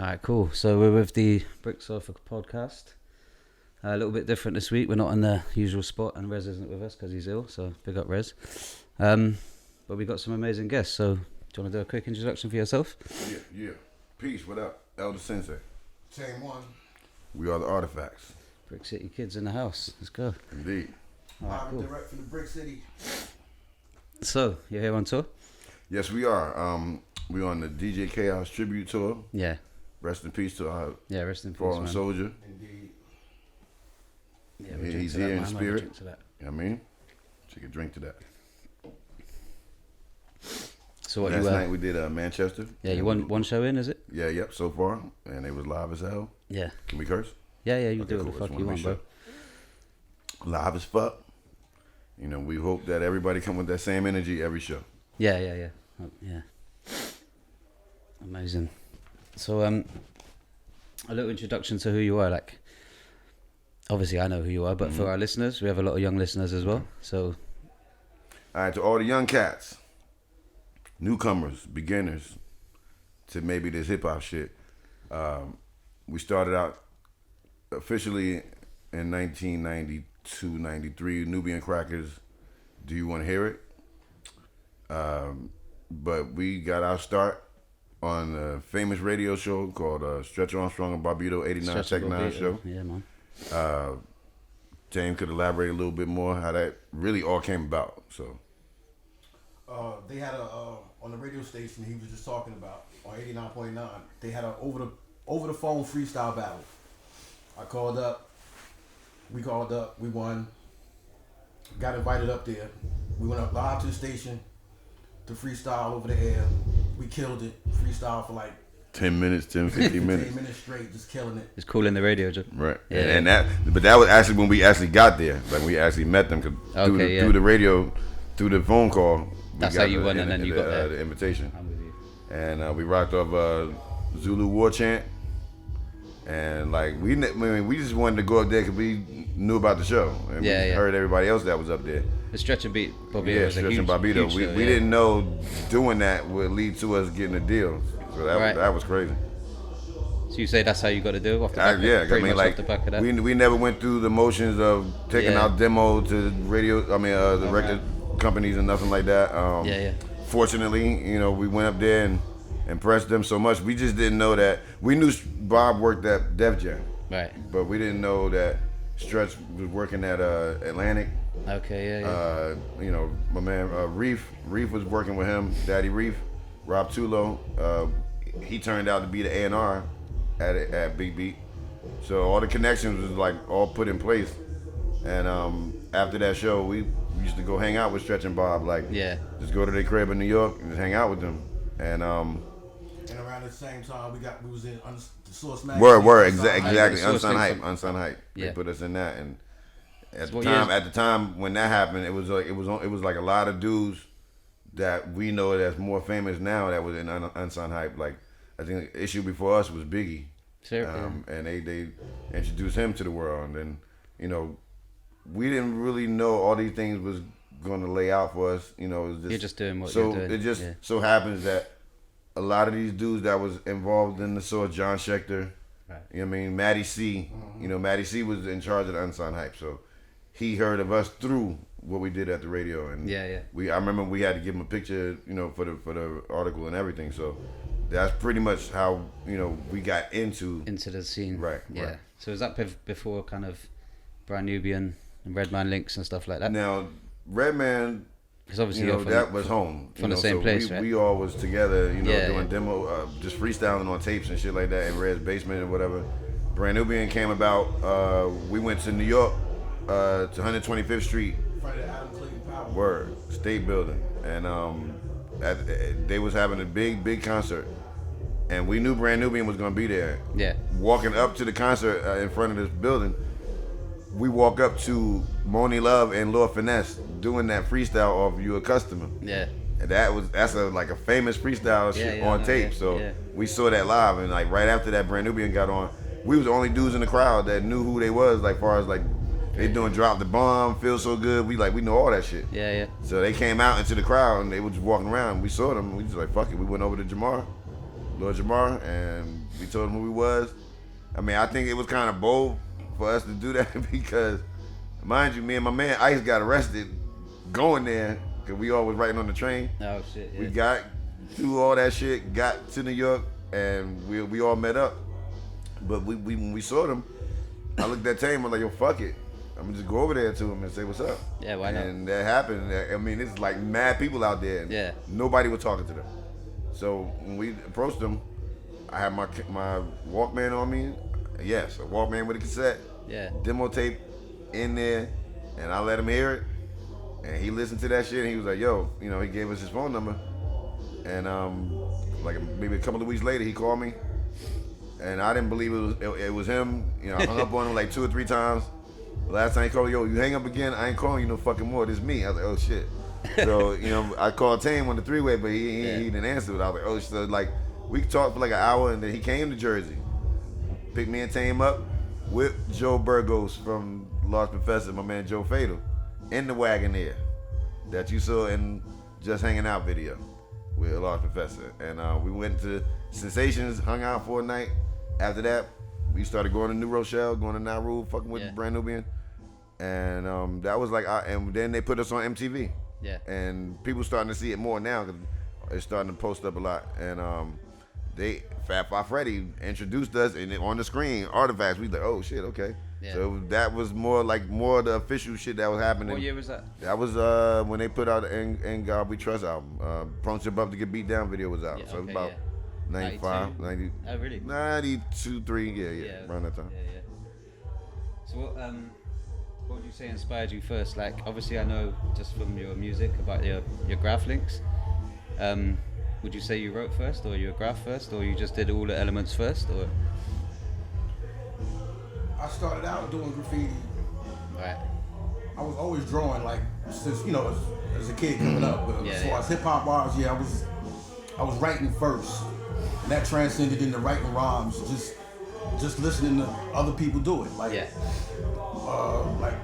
Alright, cool. So we're with the Bristol podcast. A little bit different this week. We're not in the usual spot, and Rez isn't with us because he's ill. So big up, Rez. But we got some amazing guests. So do you want to do a quick introduction for yourself? Yeah. Peace. What up, Elder Sensei Tame One. We are the Artifacts. Brick City kids in the house. Let's go. Indeed. Alright, Live cool. and direct from the Brick City. So you're here on tour? Yes, we are. We're on the DJ Kaos tribute tour. Yeah. Rest in peace to our Rest in peace, fallen man. soldier. Indeed. Yeah, we drink He's to that, here in man. We spirit. drink to that. You know what I mean? Take a drink to that. So what Last you night we did Manchester. Yeah, you won one show in, is it? Yeah, yep, so far. And it was live as hell. Yeah. Can we curse? Yeah, you Okay, do cool. what the Just fuck you wanna want, make bro. Live as fuck. You know, we hope that everybody come with that same energy every show. Yeah. Oh, yeah. Amazing. So a little introduction to who you are. Like, obviously I know who you are, but for our listeners, we have a lot of young listeners as well. So All right, to all the young cats, newcomers, beginners, to maybe this hip hop shit. We started out officially in 1992, 93, Nubian Crackers. Do you want to hear it? But we got our start on a famous radio show called Stretch Armstrong and Barbudo 89 Stretch Tech and 9 Barbudo. show. Yeah, man. James could elaborate a little bit more how that really all came about. So They had a on the radio station he was just talking about on 89.9. They had a over the phone freestyle battle. I called up. We called up. We won. Got invited up there. We went up live to the station to freestyle over the air. We killed it. Freestyle for like 10 minutes, 10, 15 minutes. 10 minutes straight, just killing it. It's cool in the radio, Joe. Right. Yeah. But that was actually when we actually got there. Like we actually met them through the radio, through the phone call. That's how you won, and then you got there. The invitation. I'm with you. And we rocked off Zulu War Chant. And like we just wanted to go up there because we knew about the show and we heard everybody else that was up there. The Stretch and Beat Bobby Yeah, was a Stretch huge, and Barbudo. huge show, We didn't know doing that would lead to us getting a deal. So that was crazy. So you say that's how you got to do off the back? Off the back of that. We never went through the motions of taking out demo to radio. The record companies and nothing like that. Fortunately, we went up there and impressed them so much. We just didn't know that. We knew Bob worked at Def Jam, right? But we didn't know that Stretch was working at Atlantic. Okay, My man Reef was working with him. Daddy Reef, Rob Tulo. He turned out to be the A&R at Big Beat. So all the connections was like all put in place. And after that show, we used to go hang out with Stretch and Bob. Just go to their crib in New York and just hang out with them. And around the same time, we was in the Source magazine. Word, exactly. Unsigned Hype. Yeah. They put us in that, and at the time when that happened, it was like a lot of dudes that we know that's more famous now that was in Unsigned Hype. Like I think the issue before us was Biggie, and they introduced him to the world, and then we didn't really know all these things was going to lay out for us. It was just, you're just doing what you're doing. It just so happens that a lot of these dudes that was involved in the Source, John Schechter, right. Matty C, Matty C was in charge of the Unsigned Hype, so he heard of us through what we did at the radio, and I remember we had to give him a picture, for the article and everything, so that's pretty much how we got into the scene, right? Yeah. So was that before kind of Brand Nubian and Redman links and stuff like that? Now Redman, because obviously that was home from the same place, right? We all was together, doing demo, just freestyling on tapes and shit like that in Red's basement or whatever. Brand Nubian came about. We went to New York, to 125th Street. Front of Adam Clayton Power. Word, State Building, and they was having a big concert, and we knew Brand Nubian was gonna be there. Yeah. Walking up to the concert in front of this building, we walk up to Moni Love and Lord Finesse doing that freestyle off You a Customer. Yeah. And that's a famous freestyle shit on tape. So we saw that live, and like right after that Brand Nubian got on, we was the only dudes in the crowd that knew who they was, like far as like they doing Drop the Bomb, Feel So Good. We know all that shit. Yeah. So they came out into the crowd and they were just walking around. We saw them. We just like fuck it. We went over to Jamar Lord Jamar, and we told him who he was. I mean, I think it was kind of bold for us to do that because, mind you, me and my man Ice got arrested going there because we all was riding on the train. Oh shit! Yeah. We got through all that shit, got to New York, and we all met up. But when we saw them, I looked at Tame, I was like, yo, fuck it. I'm gonna just go over there to him and say what's up. Yeah, why not? And that happened. I mean, it's like mad people out there. And yeah. Nobody was talking to them. So when we approached them, I had my Walkman on me. Yes, a Walkman with a cassette. Yeah. Demo tape in there, and I let him hear it. And he listened to that shit, and he was like, yo, you know, he gave us his phone number. And like maybe a couple of weeks later, he called me. And I didn't believe it was him. You know, I hung up on him like 2 or 3 times. Last time he called me, yo, you hang up again, I ain't calling you no fucking more. This me. I was like, oh shit. So, you know, I called Tame on the 3-way, but he didn't answer it. I was like, oh shit. So, like, we talked for like an hour, and then he came to Jersey. Picked me and Tame up with Joe Burgos from Lost Professor, my man Joe Fatal, in the Wagoneer that you saw in Just Hanging Out video with Lost Professor. And we went to Sensations, hung out for a night. After that, we started going to New Rochelle, going to Nauru, fucking with Brand Nubian. And that was like, and then they put us on MTV. Yeah. And people starting to see it more now because it's starting to post up a lot. And Fat Five Freddy introduced us, and on the screen, Artifacts. We like, oh shit, okay. Yeah. So that was more the official shit that was happening. What year was that? That was when they put out the In God We Trust album. Prone to Above to Get Beat Down video was out. Yeah, so it was about 95, 90. Oh really? 92, 3, yeah, around that time. Yeah. So what would you say inspired you first? Like, obviously I know just from your music about your graph links. Would you say you wrote first, or you graph first, or you just did all the elements first, or? I started out doing graffiti. Right. I was always drawing, like, since, you know, as a kid coming up. But as far as hip-hop wise, I was writing first. And that transcended into writing rhymes, just listening to other people do it. Like, like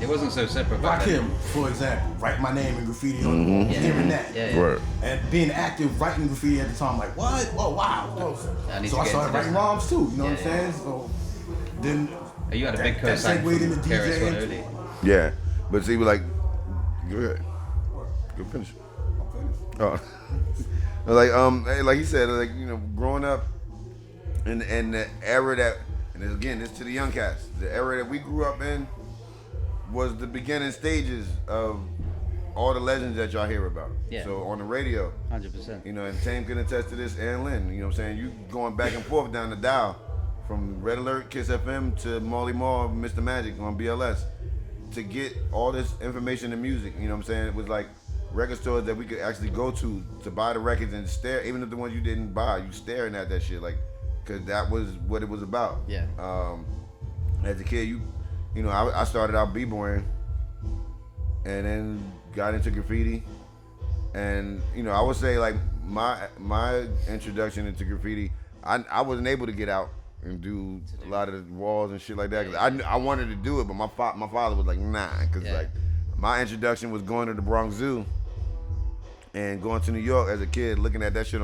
it wasn't so separate back then. Rakim, for example, write my name in graffiti on hearing that. Right. And being active, writing graffiti at the time, like, what? Oh, wow. So I started writing rhymes too, you know what I'm saying? So then you had a big co-sign from KRS-One early. Yeah, but see, we like, go ahead. Go finish. I'm finished. Like he said, like, you know, growing up in the era that, and again, this to the young cats, the era that we grew up in was the beginning stages of all the legends that y'all hear about. Yeah. So on the radio, 100%. you know, and Tame can attest to this, and Lynn, you know what I'm saying? You going back and forth down the dial from Red Alert, Kiss FM to Molly Mall, Mr. Magic on BLS to get all this information and music, you know what I'm saying? It was like record stores that we could actually go to buy the records and stare, even if the ones you didn't buy, you staring at that shit, like, cause that was what it was about. Yeah. As a kid, you know, I started out b-boying and then got into graffiti, and you know, I would say like my introduction into graffiti, I wasn't able to get out and do a lot of the walls and shit like that, cause I wanted to do it, but my father was like, nah, cause like my introduction was going to the Bronx Zoo and going to New York as a kid, looking at that shit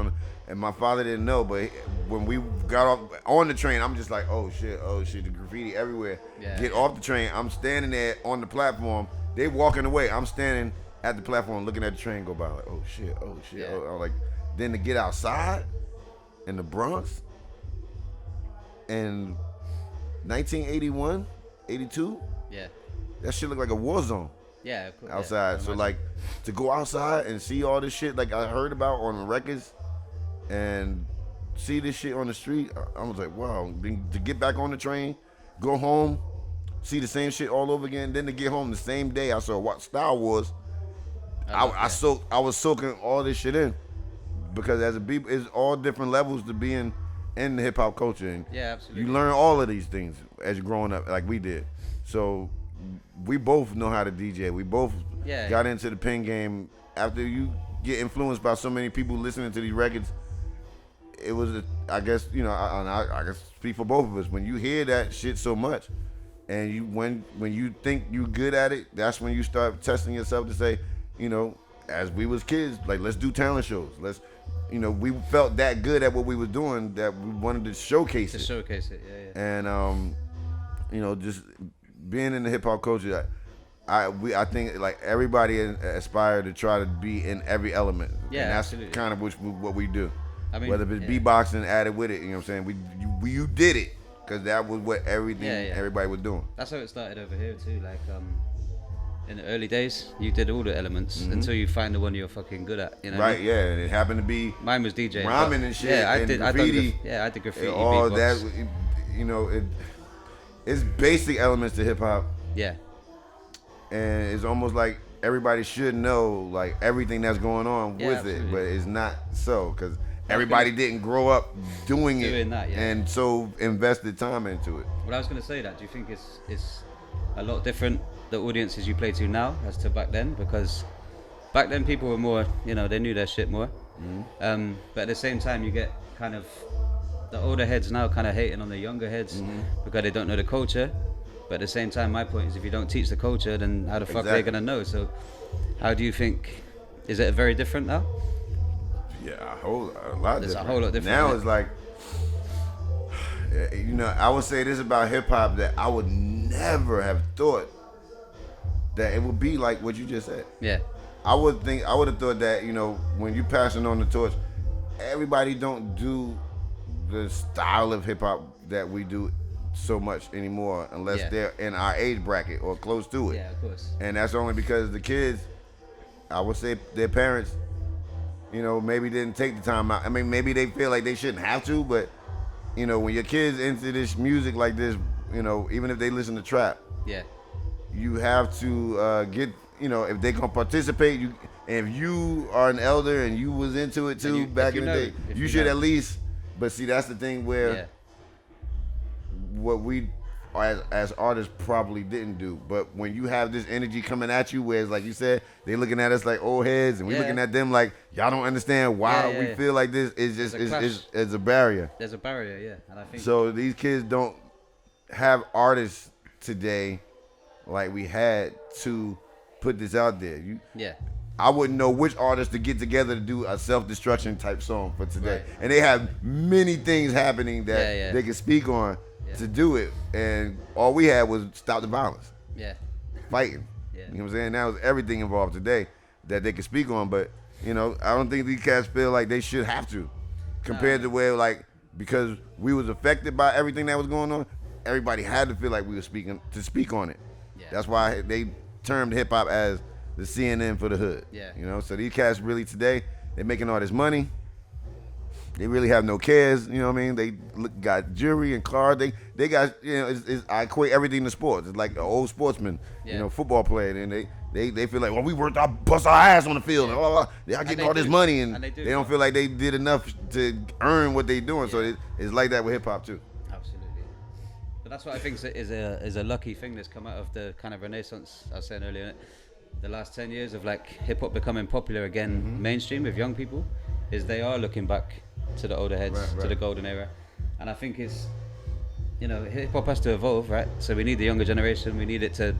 and my father didn't know, but when we got off on the train, I'm just like, oh shit, the graffiti everywhere. Get off the train, I'm standing there on the platform, they walking away, I'm standing at the platform looking at the train go by, like, oh shit. I'm like, then to get outside in the Bronx in 1981, 82, that shit looked like a war zone. Yeah, of course. Outside. So like to go outside and see all this shit like I heard about on the records and see this shit on the street, I was like, wow. Then to get back on the train, go home, see the same shit all over again, then to get home the same day I saw what Star Wars. I was soaking all this shit in because as a beat, it's all different levels to being in the hip hop culture, and absolutely. You learn all of these things as you're growing up, like we did. So we both know how to DJ. We both got into the pen game after you get influenced by so many people listening to these records. It was, I guess, you know, I guess speak for both of us. When you hear that shit so much, and when you think you good at it, that's when you start testing yourself to say, you know, as we was kids, like let's do talent shows. you know, we felt that good at what we was doing that we wanted to showcase it. To showcase it, yeah. And you know, just being in the hip hop culture, I think like everybody aspire to try to be in every element. Yeah, and that's absolutely. kind of what we do. I mean, whether it's beatboxing added with it, you know what I'm saying? You did it because that was what everybody was doing. That's how it started over here too. Like in the early days, you did all the elements until you find the one you're fucking good at. You know. Right? Yeah, and it happened to be. Mine was DJing. Rhyming and shit. Yeah, I and did. Graffiti, I did graffiti. All beatbox. that, you know, it's basic elements to hip hop. Yeah. And it's almost like everybody should know like everything that's going on with absolutely. it, but it's not so because everybody didn't grow up doing it that, and so invested time into it. Well, I was going to say that. Do you think it's a lot different, the audiences you play to now as to back then? Because back then people were more, you know, they knew their shit more. But at the same time, you get kind of the older heads now kind of hating on the younger heads because they don't know the culture. But at the same time, my point is if you don't teach the culture, then how the fuck are they going to know? So how do you think, is it very different now? Yeah, a lot different. It's a whole lot different. Now it's like, you know, I would say this about hip hop that I would never have thought that it would be like what you just said. Yeah. I would have thought that, you know, when you passing on the torch, everybody don't do the style of hip hop that we do so much anymore unless they're in our age bracket or close to it. Yeah, of course. And that's only because the kids, I would say their parents, you know, maybe didn't take the time out. I mean, maybe they feel like they shouldn't have to, but, you know, when your kids into this music like this, you know, even if they listen to trap, you have to get, you know, if they're going to participate, and if you are an elder and you was into it too back in the day, you should at least, but see, that's the thing where what we as artists probably didn't do. But when you have this energy coming at you, where it's like you said, they looking at us like old heads, and we looking at them like y'all don't understand why we feel like this. It's just it's a barrier. There's a barrier, yeah, and I think so. These kids don't have artists today like we had to put this out there. I wouldn't know which artists to get together to do a self-destruction type song for today, and they have many things happening that they can speak on. To do it, and all we had was stop the violence. Fighting. You know what I'm saying? Now it's everything involved today that they can speak on, but you know, I don't think these cats feel like they should have to. Compared to where like because we was affected by everything that was going on, everybody had to feel like we were speak on it. That's why they termed hip hop as the CNN for the hood. You know, so these cats really today, they're making all this money. They really have no cares, you know what I mean? They got jewelry and cars. They got, you know, I equate everything to sports. It's like an old sportsman, you know, football player, and they feel like, well, we worked our bust our ass on the field, and blah, blah, blah. They're getting all this money, and they don't feel like they did enough to earn what they're doing. So it's like that with hip hop too. Absolutely. But that's what I think is a lucky thing that's come out of the kind of renaissance I was saying earlier. The last 10 years of like hip hop becoming popular again, mainstream with young people, is they are looking back to the older heads, to the golden era. And I think it's, you know, hip hop has to evolve, right? So we need the younger generation, we need it to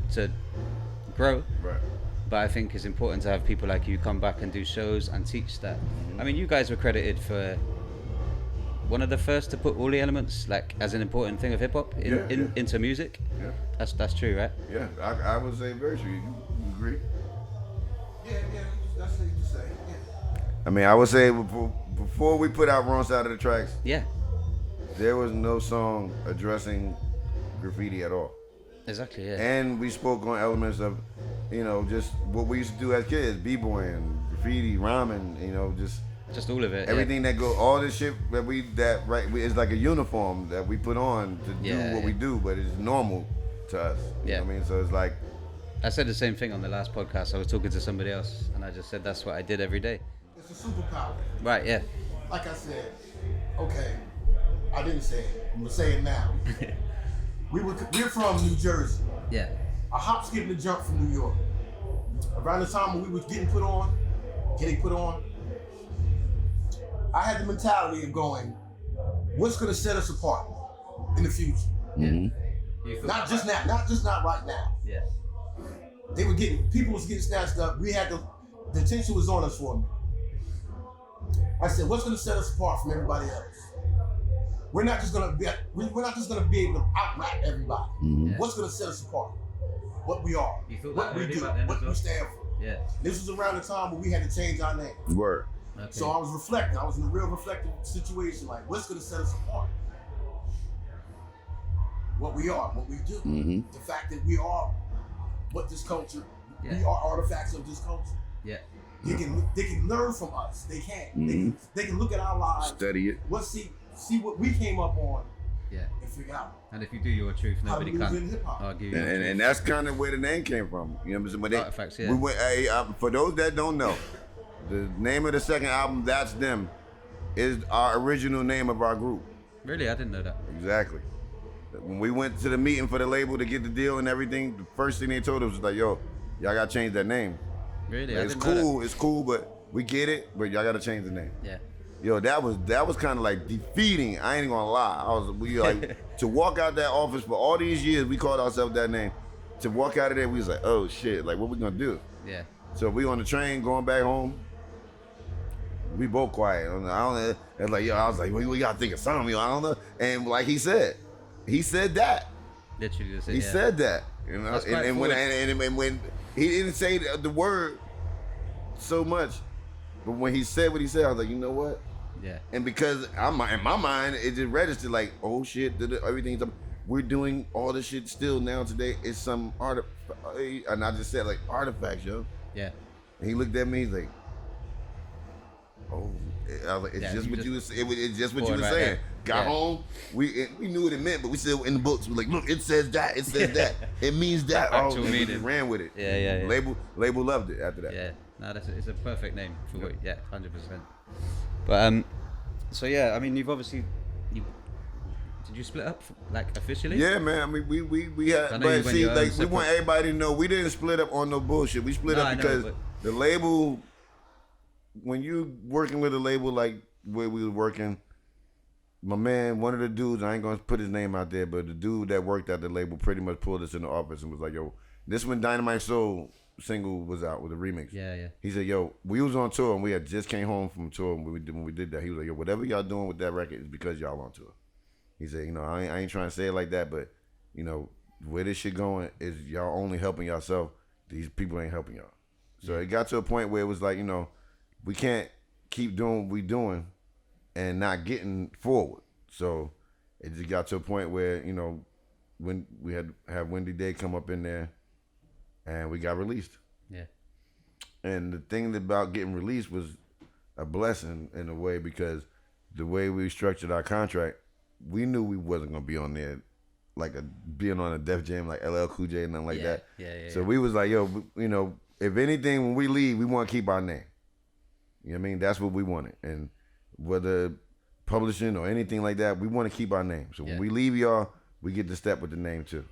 grow. But I think it's important to have people like you come back and do shows and teach that. I mean, you guys were credited for one of the first to put all the elements like as an important thing of hip hop into music. That's true, right? Yeah, I would say very true. You agree? Yeah, that's what you say. I mean, I would say before we put out Wrong Side of the Tracks, there was no song addressing graffiti at all. Exactly, yeah. And we spoke on elements of, you know, just what we used to do as kids, b-boying, graffiti, rhyming, you know, just all of it. Everything that go, all this shit it's like a uniform that we put on to do what we do, but it's normal to us. You know what I mean? So it's like, I said the same thing on the last podcast. I was talking to somebody else, and I just said that's what I did every day. It's a superpower. Right, yeah. Like I said, okay, I didn't say it. I'm going to say it now. We're from New Jersey. Yeah. A hop, skip, and a jump from New York. Around the time when we was getting put on, I had the mentality of going, what's going to set us apart in the future? Not just now, not right now. Yeah. People was getting snatched up. We had the attention was on us for a minute. I said, what's going to set us apart from everybody else? We're not just going to be able to out-rap everybody. Yeah. What's going to set us apart? What we are, what we do, what we stand for. Yeah. This was around the time when we had to change our name. Word. Okay. So I was reflecting. I was in a real reflective situation. Like, what's going to set us apart? What we are, what we do. Mm-hmm. The fact that we are what this culture, we are artifacts of this culture. Yeah. They can learn from us. They can. They can look at our lives. Study it. See what we came up on. Yeah. And figure out. And if you do your truth, nobody can argue. And that's kind of where the name came from. You know what I'm saying? When Artifacts, yeah. We went, for those that don't know, the name of the second album, That's Them, is our original name of our group. Really? I didn't know that. Exactly. When we went to the meeting for the label to get the deal and everything, the first thing they told us was like, yo, y'all got to change that name. Really? Like, it's cool, but we get it, but y'all got to change the name. Yeah. Yo, that was kind of like defeating. I ain't gonna lie. We like to walk out that office for all these years. We called ourselves that name. To walk out of there, we was like, oh shit, like what we gonna do? Yeah. So we on the train going back home. We both quiet. I don't know. It's like yo, I was like, we gotta think of something. Yo, I don't know. And like he said that. Literally, He said that. You know, and when he didn't say the word so much, but when he said what he said, I was like, you know what? Yeah. And because in my mind, it just registered like, oh shit, everything's we're doing all this shit still now today. It's some and I just said like artifacts, yo. Yeah. And he looked at me, he's like, oh, I was like, it's just what you was saying. Got home, we knew what it meant, but we still in the books. We're like, look, it says that, it means that. Oh, we just ran with it. Yeah. Label loved it after that. Yeah. No, it's a perfect name for what. Yeah, 100%. But so yeah, I mean, you've obviously did you split up like officially? Yeah, man. I mean, we had, but see, like we want everybody to know we didn't split up on no bullshit. We split up because the label, when you working with a label like where we were working, my man, one of the dudes, I ain't gonna put his name out there, but the dude that worked at the label pretty much pulled us in the office and was like, yo, this when Dynamite Soul single was out with a remix. Yeah. He said, yo, we was on tour and we had just came home from tour when we did that. He was like, yo, whatever y'all doing with that record is because y'all on tour. He said, you know, I ain't trying to say it like that, but you know, where this shit going is y'all only helping yourself. These people ain't helping y'all. So it got to a point where it was like, you know, we can't keep doing what we doing and not getting forward. So it just got to a point where, you know, when we had have Wendy Day come up in there and we got released. Yeah. And the thing about getting released was a blessing in a way because the way we structured our contract, we knew we wasn't going to be on there like being on a Def Jam like LL Cool J and nothing like that. Yeah. So we was like, yo, you know, if anything, when we leave, we want to keep our name. You know what I mean? That's what we wanted. And whether publishing or anything like that, we want to keep our name. So when we leave y'all, we get to step with the name too.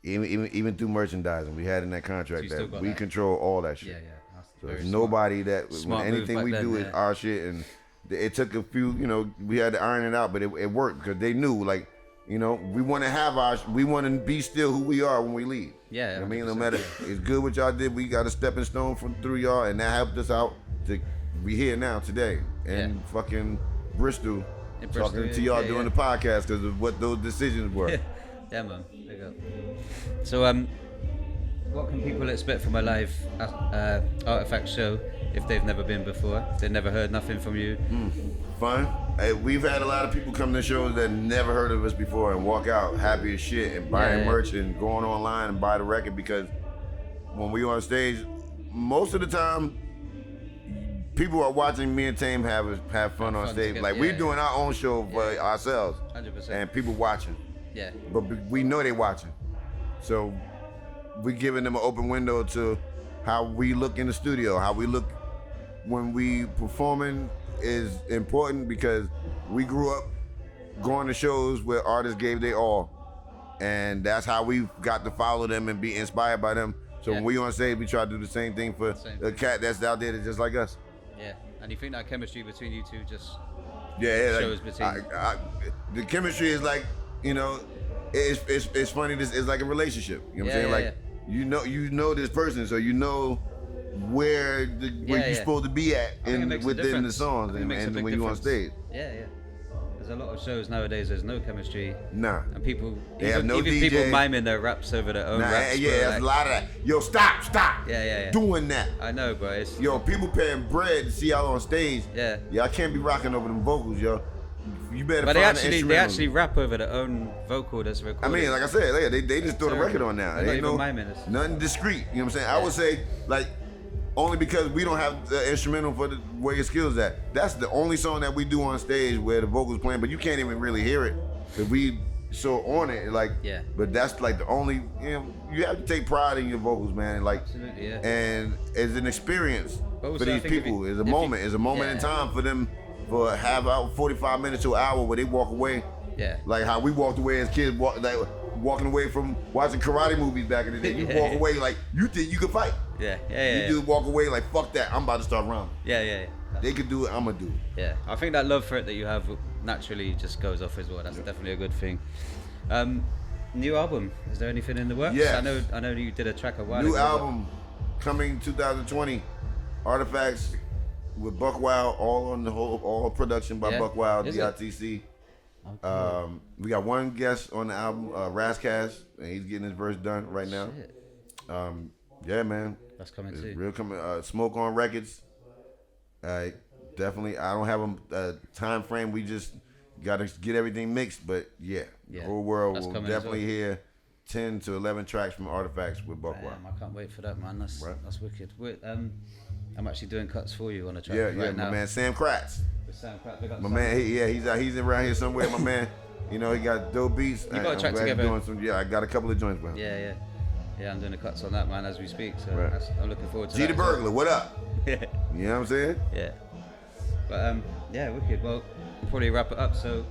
Even through merchandising, we had in that contract that we control all that shit. Yeah. So there's nobody that when anything we do is our shit, and it took a few, you know, we had to iron it out, but it worked because they knew, like, you know, we want to be still who we are when we leave. Yeah, you know what I mean, no matter it's good what y'all did, we got a stepping stone through y'all, and that helped us out to be here now today in fucking Bristol, talking to y'all doing the podcast because of what those decisions were. Yeah, man. Big up. So, what can people expect from a live Artifact show if they've never been before? If they've never heard nothing from you? Fun. Hey, we've had a lot of people come to shows that never heard of us before and walk out happy as shit and buying merch and going online and buy the record because when we on stage, most of the time, people are watching me and Tame have fun on stage. Like we're doing our own show for ourselves, 100%. And people watching. Yeah. But we know they watching, so we giving them an open window to how we look in the studio, how we look when we performing is important because we grew up going to shows where artists gave their all, and that's how we got to follow them and be inspired by them. So when we on stage, we try to do the same thing for a cat that's out there that's just like us. Yeah, and you think that chemistry between you two just shows like, between the chemistry is like, you know, it's funny. This is like a relationship. You know what I'm saying? Like you know this person, so you know where you're supposed to be at within the songs and when you're on stage. Yeah. There's a lot of shows nowadays. There's no chemistry. Nah. And people, even DJ. People miming their raps over their own raps. Yeah, there's a lot of that. Yo, stop. Yeah. Doing that. I know, bro. It's, yo, people paying bread to see y'all on stage. Yeah. I can't be rocking over them vocals, yo. You better. But find they actually rap over their own vocal that's recorded. I mean, like I said, they just throw the record on now. They're not even miming. Nothing discreet. You know what I'm saying? I would say like. Only because we don't have the instrumental for the way your skills at. That's the only song that we do on stage where the vocals playing, but you can't even really hear it because we so on it. Like, but that's like the only. You have to take pride in your vocals, man. Like, absolutely, yeah. And it's an experience for these people. It's a moment. It's a moment in time for them for have out 45 minutes to an hour where they walk away. Yeah. Like how we walked away as kids, walking away from watching karate movies back in the day. You walk away like you think you could fight. Yeah. You do walk away like fuck that. I'm about to start running. Yeah. They could do it. I'm gonna do it. Yeah, I think that love for it that you have naturally just goes off as well. That's definitely a good thing. New album. Is there anything in the works? Yes. I know you did a track a while ago. New album coming 2020. Artifacts with Buck Wild, all production by Buck Wild, DITC. Okay. We got one guest on the album, Razzcast, and he's getting his verse done right now. Yeah, man. That's coming it's too. Real coming. Smoke on Records. Definitely. I don't have a time frame. We just got to get everything mixed. But the whole world will definitely hear 10 to 11 tracks from Artifacts with Buck Wild. I can't wait for that, man. That's wicked. I'm actually doing cuts for you on a track right now. My man Sam Kratz. My man, he's around here somewhere. My man, he got dope beats. You got a track together. I got a couple of joints with him. Yeah, I'm doing the cuts on that, man, as we speak. So I'm looking forward to that. G the Burglar, what up? Yeah. You know what I'm saying? Yeah. But wicked. Well, we'll probably wrap it up. So,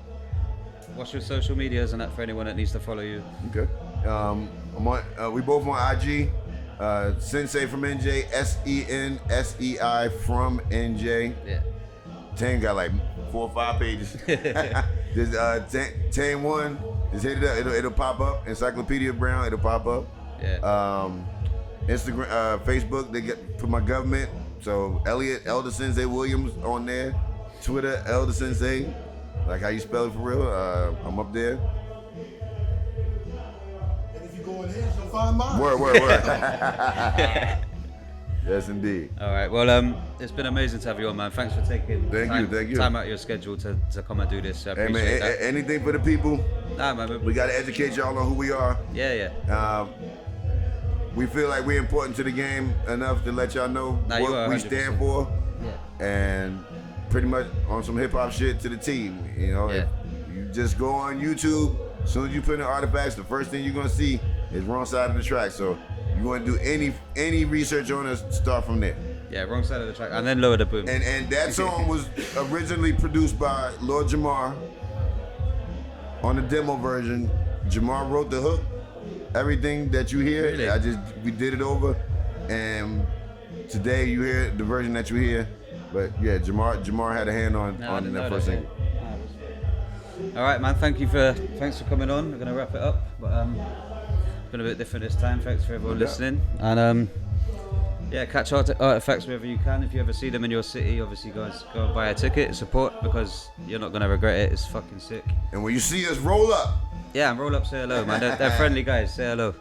what's your social medias and that for anyone that needs to follow you? Okay. I'm on. We both on IG. Sensei from NJ. SENSEI from NJ. Yeah. Tame got like 4 or 5 pages. There's Tame One. Just hit it up. It'll pop up. Encyclopedia Brown. It'll pop up. Yeah. Instagram, Facebook. They put my government. So Elder Sensei Williams on there. Twitter Elder Sensei. Like how you spell it for real. I'm up there. And if you go in here, you'll find mine. Word. Yes, indeed. All right. Well, it's been amazing to have you on, man. Thanks for taking time out of your schedule to come and do this. I appreciate that. Anything for the people. Nah, man. We got to educate y'all on who we are. Yeah. We feel like we're important to the game enough to let y'all know what we stand for. Yeah. And pretty much on some hip hop shit to the team. If you just go on YouTube, as soon as you put in Artifacts, the first thing you're gonna see is Wrong Side of the Track. So you want to do any research on us, start from there. Yeah, Wrong Side of the Track, and then Lower the Boom. And that song was originally produced by Lord Jamar. On the demo version, Jamar wrote the hook. Everything that you hear, really? We did it over, and today you hear the version that you hear. But yeah, Jamar had a hand on that first single. All right, man. Thanks for coming on. We're gonna wrap it up, but it's been a bit different this time. Thanks for everyone listening, and catch Artifacts wherever you can. If you ever see them in your city, obviously guys go and buy a ticket, support, because you're not gonna regret it. It's fucking sick. And when you see us, roll up. Yeah, and roll up, say hello, man. They're friendly guys. Say hello.